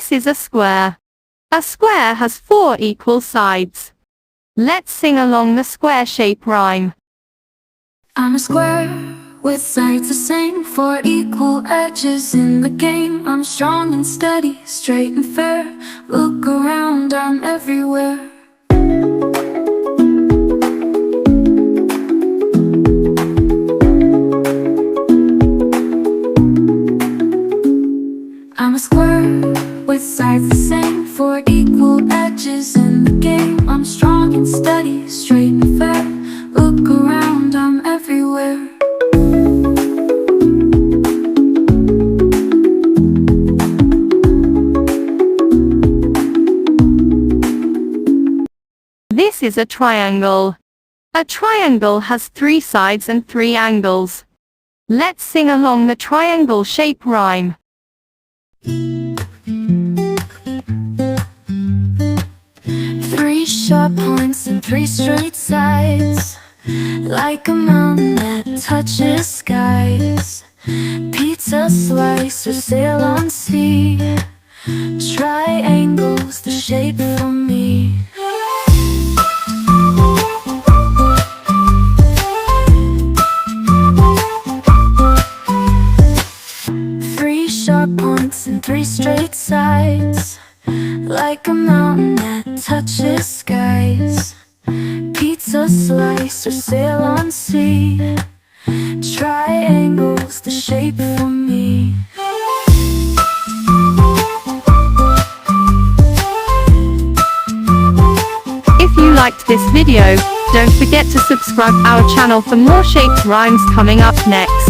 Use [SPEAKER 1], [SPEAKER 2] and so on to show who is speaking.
[SPEAKER 1] This is a square. A square has 4 equal sides. Let's sing along the square shape rhyme.
[SPEAKER 2] I'm a square with sides the same, 4 equal edges in the game. I'm strong and steady, straight and fair. Look around, I'm everywhere. I'm a square with sides the same, 4 equal edges in the game. I'm strong and steady, straight and fair. Look around, I'm everywhere.
[SPEAKER 1] This is a triangle. A triangle has 3 sides and 3 angles. Let's sing along the triangle shape rhyme.
[SPEAKER 2] 3 sharp points and 3 straight sides, like a mountain that touches skies. Pizza slice or sail on sea, triangles the shape for me. Sharp points and 3 straight sides, like a mountain that touches skies. Pizza slice or sail on sea, triangles the shape for me.
[SPEAKER 1] If you liked this video, don't forget to subscribe our channel for more shaped rhymes coming up next.